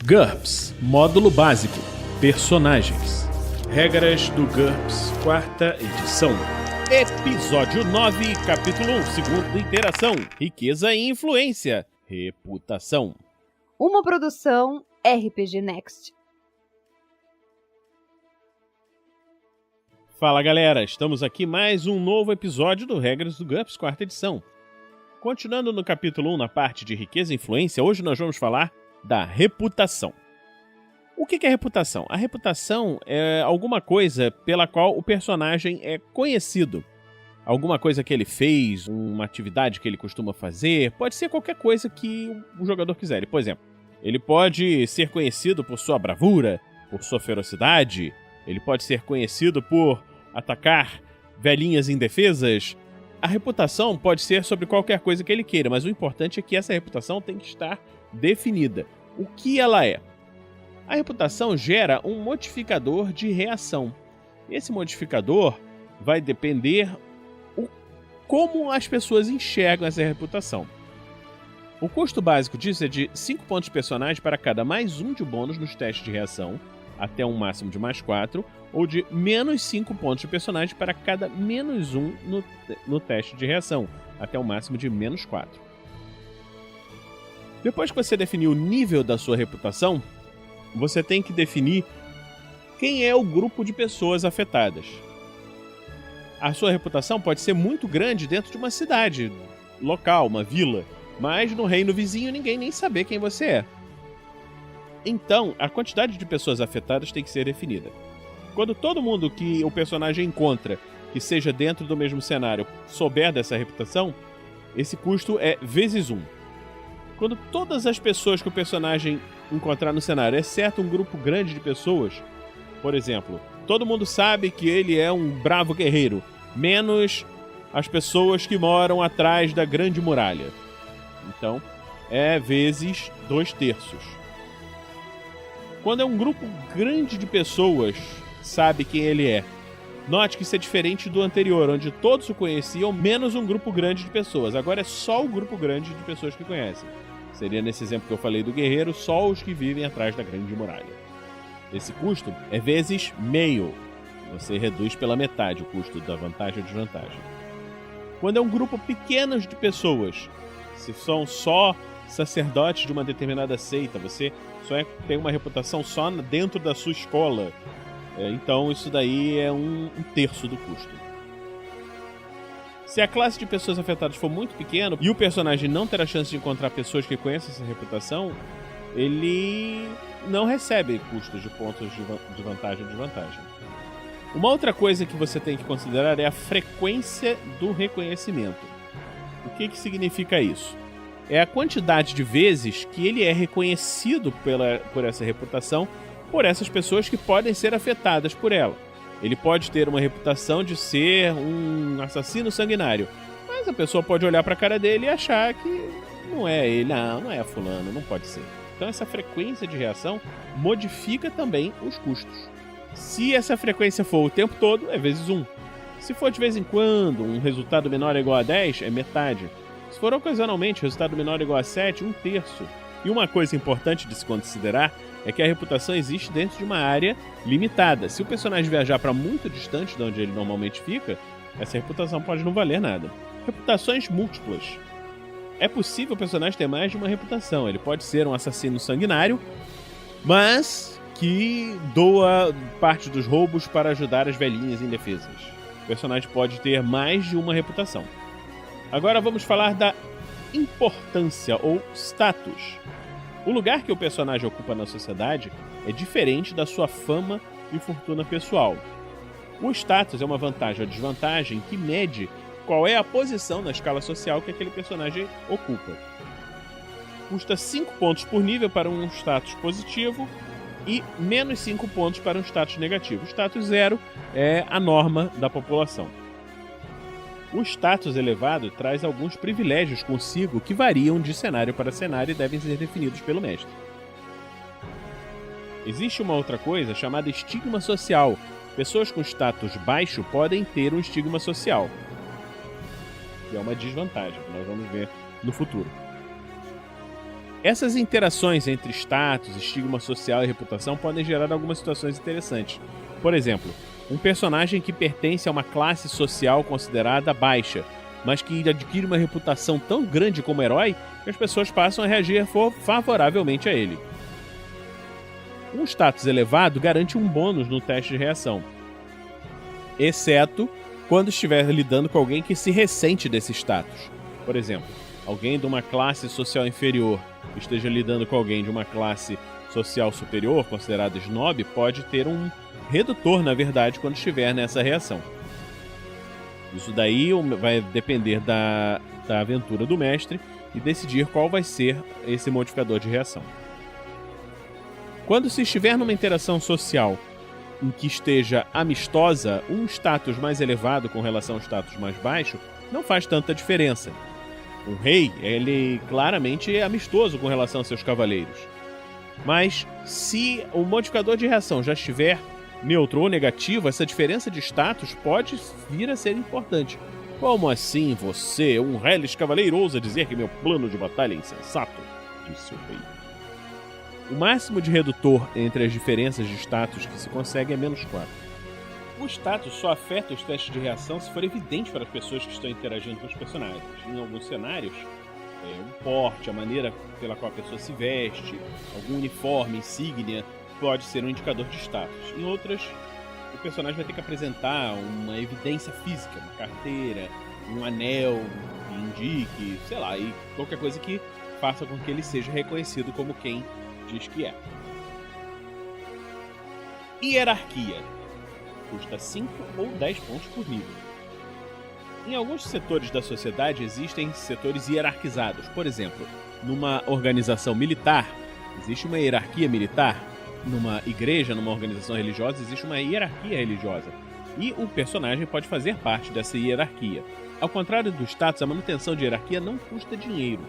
GURPS Módulo Básico Personagens. Regras do GURPS, 4ª edição. Episódio 9, capítulo 1, segunda interação. Riqueza e influência. Reputação. Uma produção RPG Next. Fala galera, estamos aqui mais um novo episódio do Regras do GURPS, 4ª edição. Continuando no capítulo 1, na parte de riqueza e influência, hoje nós vamos falar da reputação. O que é reputação? A reputação é alguma coisa pela qual o personagem é conhecido. Alguma coisa que ele fez, uma atividade que ele costuma fazer, pode ser qualquer coisa que o jogador quiser. Por exemplo, ele pode ser conhecido por sua bravura, por sua ferocidade, ele pode ser conhecido por atacar velhinhas indefesas. A reputação pode ser sobre qualquer coisa que ele queira, mas o importante é que essa reputação tem que estar definida. O que ela é? A reputação gera um modificador de reação. Esse modificador vai depender como as pessoas enxergam essa reputação. O custo básico disso é de 5 pontos de personagem para cada mais 1 de bônus nos testes de reação, até um máximo de mais 4, ou de menos 5 pontos de personagem para cada menos 1 no teste de reação, até um máximo de menos 4. Depois que você definir o nível da sua reputação, você tem que definir quem é o grupo de pessoas afetadas. A sua reputação pode ser muito grande dentro de uma cidade local, uma vila, mas no reino vizinho ninguém nem saber quem você é. Então, a quantidade de pessoas afetadas tem que ser definida. Quando todo mundo que o personagem encontra, que seja dentro do mesmo cenário, souber dessa reputação, esse custo é vezes 1. Quando todas as pessoas que o personagem encontrar no cenário, exceto um grupo grande de pessoas, por exemplo, todo mundo sabe que ele é um bravo guerreiro, menos as pessoas que moram atrás da grande muralha. Então, é vezes 2/3. Quando é um grupo grande de pessoas, sabe quem ele é. Note que isso é diferente do anterior, onde todos o conheciam, menos um grupo grande de pessoas. Agora é só o grupo grande de pessoas que conhecem. Seria nesse exemplo que eu falei do guerreiro, só os que vivem atrás da grande muralha. Esse custo é vezes meio. Você reduz pela metade o custo da vantagem ou desvantagem. Quando é um grupo pequeno de pessoas, se são só sacerdotes de uma determinada seita, você só tem uma reputação só dentro da sua escola, então isso daí é um terço do custo. Se a classe de pessoas afetadas for muito pequena e o personagem não ter a chance de encontrar pessoas que conheçam essa reputação, ele não recebe custos de pontos de vantagem ou desvantagem. Uma outra coisa que você tem que considerar é a frequência do reconhecimento. O que significa isso? É a quantidade de vezes que ele é reconhecido por essa reputação por essas pessoas que podem ser afetadas por ela. Ele pode ter uma reputação de ser um assassino sanguinário, mas a pessoa pode olhar para a cara dele e achar que não é ele, não é fulano, não pode ser. Então essa frequência de reação modifica também os custos. Se essa frequência for o tempo todo, é vezes 1. Se for de vez em quando, um resultado menor é igual a 10, é metade. Se for ocasionalmente, o resultado menor é igual a 7, 1/3. E uma coisa importante de se considerar é que a reputação existe dentro de uma área limitada. Se o personagem viajar para muito distante de onde ele normalmente fica, essa reputação pode não valer nada. Reputações múltiplas. É possível o personagem ter mais de uma reputação. Ele pode ser um assassino sanguinário, mas que doa parte dos roubos para ajudar as velhinhas indefesas. O personagem pode ter mais de uma reputação. Agora vamos falar da importância ou status. O lugar que o personagem ocupa na sociedade é diferente da sua fama e fortuna pessoal. O status é uma vantagem ou desvantagem que mede qual é a posição na escala social que aquele personagem ocupa. Custa 5 pontos por nível para um status positivo e menos 5 pontos para um status negativo. O status 0 é a norma da população. O status elevado traz alguns privilégios consigo que variam de cenário para cenário e devem ser definidos pelo mestre. Existe uma outra coisa chamada estigma social. Pessoas com status baixo podem ter um estigma social, que é uma desvantagem, que nós vamos ver no futuro. Essas interações entre status, estigma social e reputação podem gerar algumas situações interessantes. Por exemplo, um personagem que pertence a uma classe social considerada baixa, mas que adquire uma reputação tão grande como herói que as pessoas passam a reagir favoravelmente a ele. Um status elevado garante um bônus no teste de reação, exceto quando estiver lidando com alguém que se ressente desse status. Por exemplo, alguém de uma classe social inferior que esteja lidando com alguém de uma classe social superior, considerada snob, pode ter um redutor, na verdade, quando estiver nessa reação. Isso daí vai depender da aventura do mestre e decidir qual vai ser esse modificador de reação. Quando se estiver numa interação social em que esteja amistosa, um status mais elevado com relação ao status mais baixo não faz tanta diferença. Um rei, ele claramente é amistoso com relação aos seus cavaleiros. Mas se o modificador de reação já estiver neutro ou negativo, essa diferença de status pode vir a ser importante. Como assim você, um reles cavaleiro, ousa dizer que meu plano de batalha é insensato? Disse o rei. O máximo de redutor entre as diferenças de status que se consegue é -4. O status só afeta os testes de reação se for evidente para as pessoas que estão interagindo com os personagens. Em alguns cenários, o porte, a maneira pela qual a pessoa se veste, algum uniforme, insígnia, pode ser um indicador de status. Em outras, o personagem vai ter que apresentar uma evidência física, uma carteira, um anel que indique, sei lá, e qualquer coisa que faça com que ele seja reconhecido como quem diz que é. Hierarquia. Custa 5 ou 10 pontos por nível. Em alguns setores da sociedade existem setores hierarquizados. Por exemplo, numa organização militar, existe uma hierarquia militar. Numa igreja, numa organização religiosa, existe uma hierarquia religiosa. E o personagem pode fazer parte dessa hierarquia. Ao contrário do status, a manutenção de hierarquia não custa dinheiro.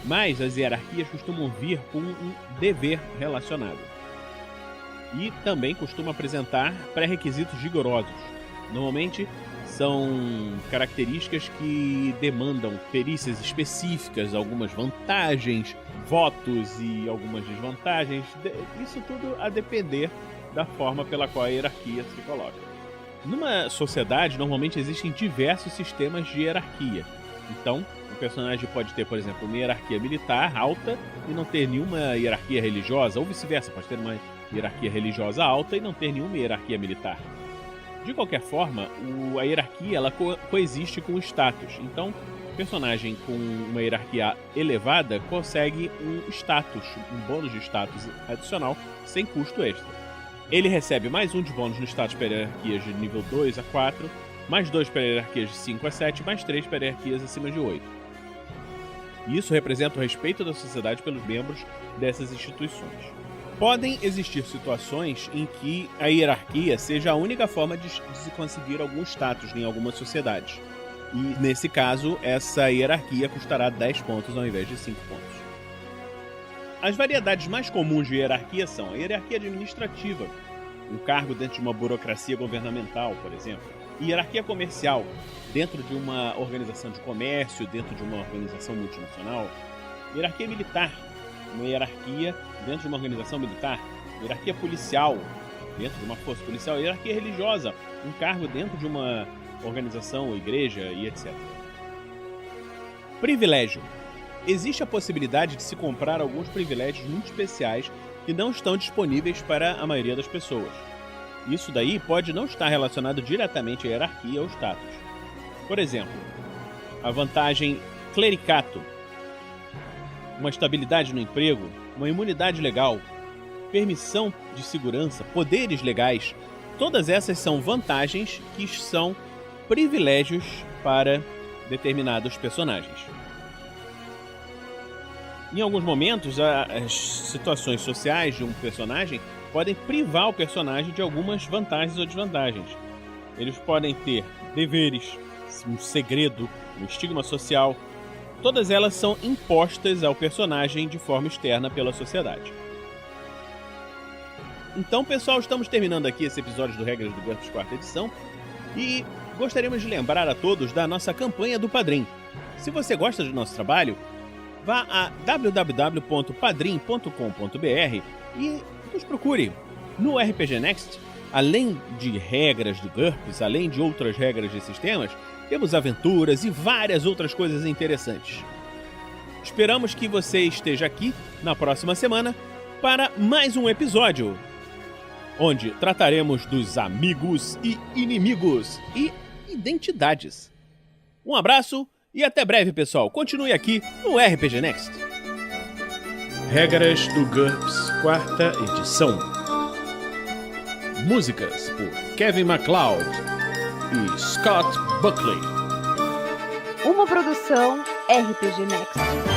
Mas as hierarquias costumam vir com um dever relacionado. E também costuma apresentar pré-requisitos rigorosos. Normalmente são características que demandam perícias específicas, algumas vantagens, votos e algumas desvantagens. Isso tudo a depender da forma pela qual a hierarquia se coloca. Numa sociedade, normalmente existem diversos sistemas de hierarquia. Então, o personagem pode ter, por exemplo, uma hierarquia militar alta e não ter nenhuma hierarquia religiosa, ou vice-versa, pode ter uma hierarquia religiosa alta e não ter nenhuma hierarquia militar. De qualquer forma, a hierarquia ela coexiste com o status. Então, o personagem com uma hierarquia elevada consegue um status, um bônus de status adicional sem custo extra. Ele recebe mais 1 de bônus no status para hierarquias de nível 2 a 4, mais 2 para hierarquias de 5 a 7, mais 3 para hierarquias acima de 8. Isso representa o respeito da sociedade pelos membros dessas instituições. Podem existir situações em que a hierarquia seja a única forma de se conseguir algum status em algumas sociedades. E, nesse caso, essa hierarquia custará 10 pontos ao invés de 5 pontos. As variedades mais comuns de hierarquia são a hierarquia administrativa, um cargo dentro de uma burocracia governamental, por exemplo. Hierarquia comercial, dentro de uma organização de comércio, dentro de uma organização multinacional. Hierarquia militar, uma hierarquia dentro de uma organização militar. Hierarquia policial, dentro de uma força policial. Hierarquia religiosa, um cargo dentro de uma organização, igreja e etc. Privilégio. Existe a possibilidade de se comprar alguns privilégios muito especiais que não estão disponíveis para a maioria das pessoas. Isso daí pode não estar relacionado diretamente à hierarquia ou status. Por exemplo, a vantagem clericato, uma estabilidade no emprego, uma imunidade legal, permissão de segurança, poderes legais, todas essas são vantagens que são privilégios para determinados personagens. Em alguns momentos, as situações sociais de um personagem podem privar o personagem de algumas vantagens ou desvantagens. Eles podem ter deveres, um segredo, um estigma social. Todas elas são impostas ao personagem de forma externa pela sociedade. Então, pessoal, estamos terminando aqui esse episódio do Regras do GURPS 4ª edição e gostaríamos de lembrar a todos da nossa campanha do Padrim. Se você gosta do nosso trabalho, vá a www.padrim.com.br e nos procure. No RPG Next, além de regras de GURPS, além de outras regras de sistemas, temos aventuras e várias outras coisas interessantes. Esperamos que você esteja aqui na próxima semana para mais um episódio, onde trataremos dos amigos e inimigos e identidades. Um abraço e até breve, pessoal. Continue aqui no RPG Next. Regras do GURPS, 4ª edição. Músicas por Kevin MacLeod e Scott Buckley. Uma produção RPG Next.